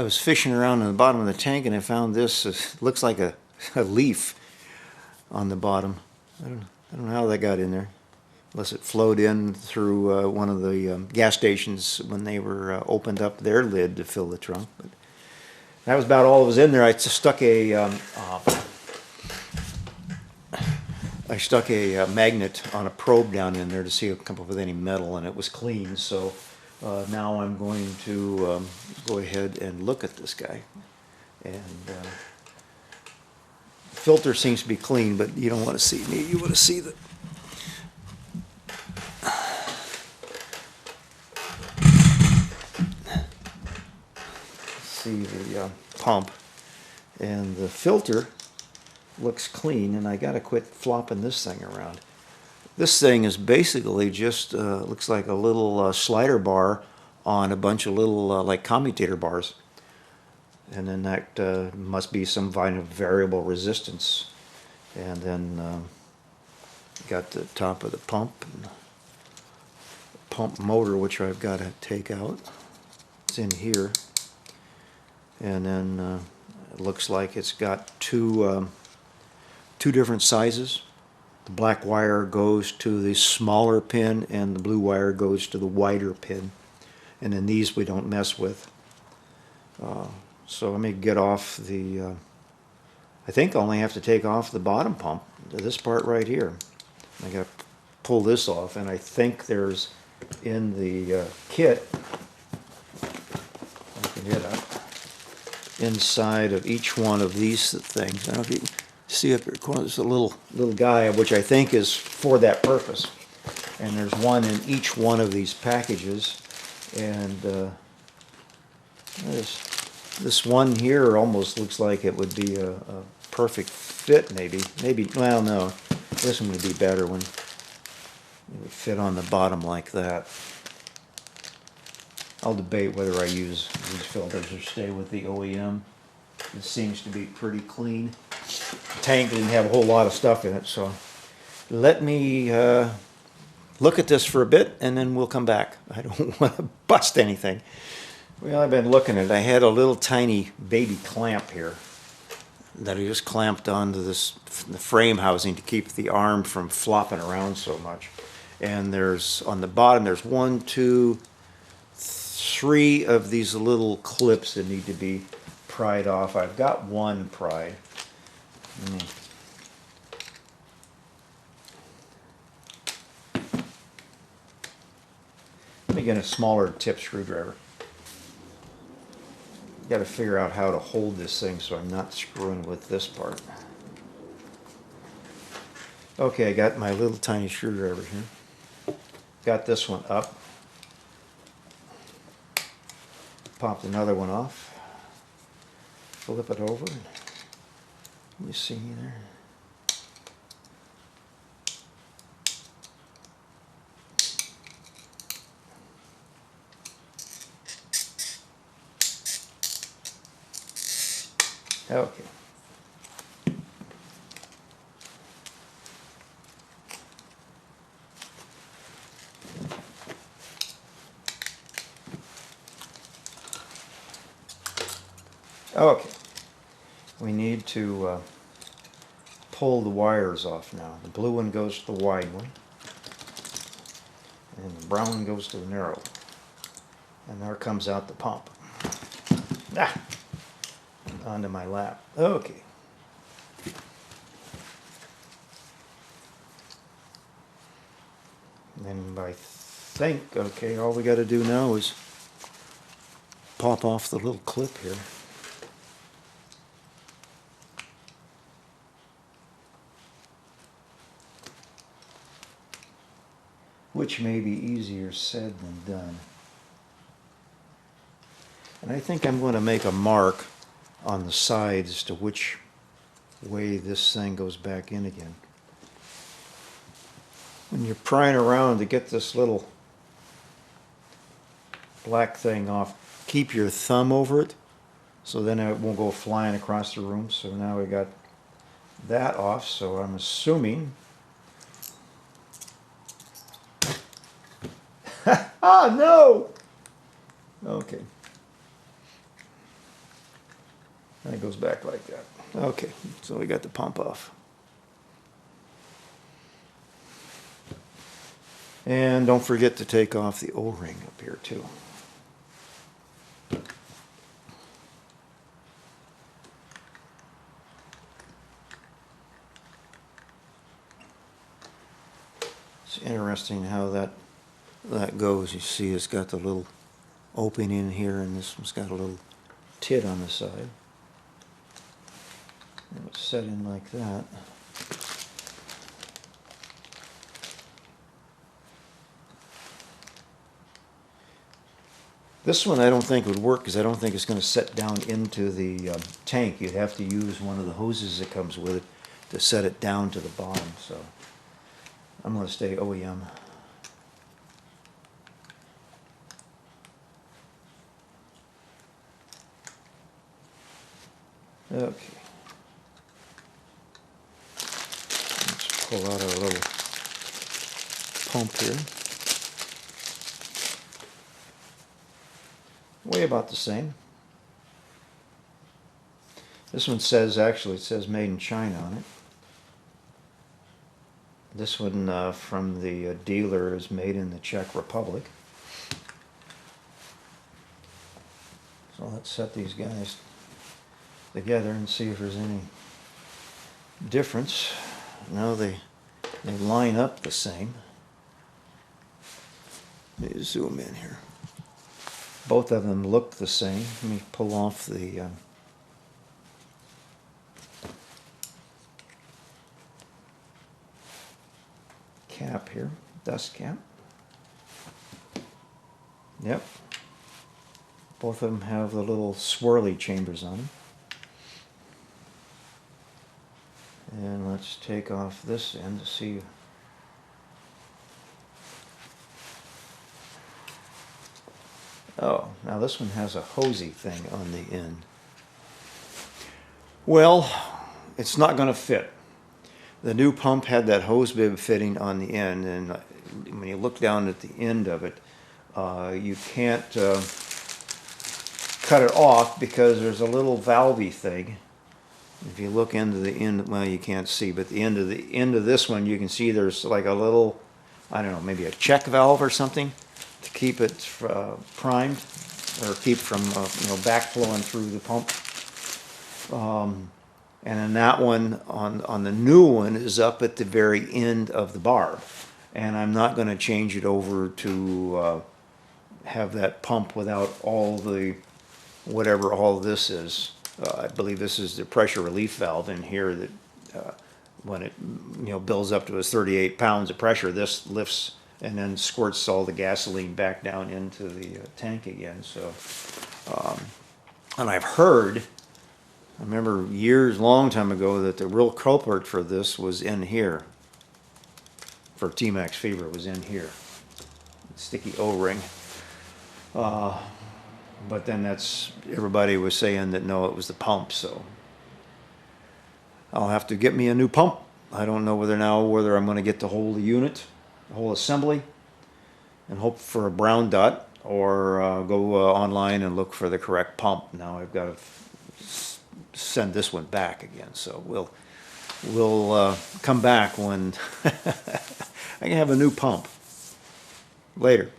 was fishing around in the bottom of the tank and I found this. It looks like a leaf on the bottom. I don't know how that got in there, unless it flowed in through one of the gas stations when they were opened up their lid to fill the trunk. But that was about all that was in there. I stuck a magnet on a probe down in there to see if it come up with any metal, and it was clean. So now I'm going to go ahead and look at this guy. And the filter seems to be clean, but you don't want to see me. You want to see the pump, and the filter looks clean, and I gotta quit flopping this thing around. This thing is basically just looks like a little slider bar on a bunch of little like commutator bars, and then that must be some kind of variable resistance. And then got the top of the pump and pump motor, which I've got to take out. It's in here, and then it looks like it's got two different sizes. The black wire goes to the smaller pin and the blue wire goes to the wider pin, and then these we don't mess with. So let me get off the I think I only have to take off the bottom pump, this part right here. I got to pull this off, and I think there's in the kit, I can get up inside of each one of these things. I don't know if you can see up here, there's a little guy, which I think is for that purpose. And there's one in each one of these packages. And this one here almost looks like it would be a perfect fit, maybe. Well, no, this one would be better when it would fit on the bottom like that. I'll debate whether I use these filters or stay with the OEM. It seems to be pretty clean. The tank didn't have a whole lot of stuff in it, so let me look at this for a bit and then we'll come back. I don't want to bust anything. Well, I've been looking at it. I had a little tiny baby clamp here that I just clamped onto the frame housing to keep the arm from flopping around so much. And there's, on the bottom, there's 1, 2, 3 of these little clips that need to be pried off. I've got one pried. Let me get a smaller tip screwdriver. Got to figure out how to hold this thing so I'm not screwing with this part. Okay, I got my little tiny screwdriver here. Got this one up. Popped another one off. Flip it over. Let me see there. Okay. Okay. We need to pull the wires off now. The blue one goes to the wide one, and the brown one goes to the narrow one. And there comes out the pump. Ah! Onto my lap. Okay. And I think, okay, all we got to do now is pop off the little clip here. Which may be easier said than done. And I think I'm going to make a mark on the sides as to which way this thing goes back in again. When you're prying around to get this little black thing off, keep your thumb over it so then it won't go flying across the room. So now we got that off, so I'm assuming ah, no! Okay. And it goes back like that. Okay, so we got the pump off. And don't forget to take off the O-ring up here too. It's interesting how that goes. You see it's got the little opening in here, and this one's got a little tit on the side. And it's set in like that. This one I don't think would work because I don't think it's going to set down into the tank. You'd have to use one of the hoses that comes with it to set it down to the bottom. So I'm going to stay OEM. Okay. Let's pull out our little pump here. Weigh about the same. This one says, actually it says made in China on it. This one from the dealer is made in the Czech Republic. So let's set these guys together and see if there's any difference. No, they line up the same. Let me zoom in here. Both of them look the same. Let me pull off the cap here, dust cap. Yep. Both of them have the little swirly chambers on them. And let's take off this end to see. Oh, now this one has a hosey thing on the end. Well, it's not going to fit. The new pump had that hose bib fitting on the end, and when you look down at the end of it, you can't cut it off because there's a little valvey thing. If you look into the end, well, you can't see, but the end of this one, you can see there's like a little, I don't know, maybe a check valve or something to keep it primed or keep from backflowing through the pump. And then that one on the new one is up at the very end of the barb, and I'm not going to change it over to have that pump without all the whatever all this is. I believe this is the pressure relief valve in here that when it builds up to 38 pounds of pressure, this lifts and then squirts all the gasoline back down into the tank again. So, and I've heard, I remember long time ago, that the real culprit for this was in here. For T-Max Fever was in here. Sticky O-ring. But then everybody was saying that no, it was the pump, so I'll have to get me a new pump. I don't know whether I'm going to get the whole unit, the whole assembly, and hope for a brown dot, or go online and look for the correct pump. Now I've got to send this one back again, so we'll come back when I can have a new pump later.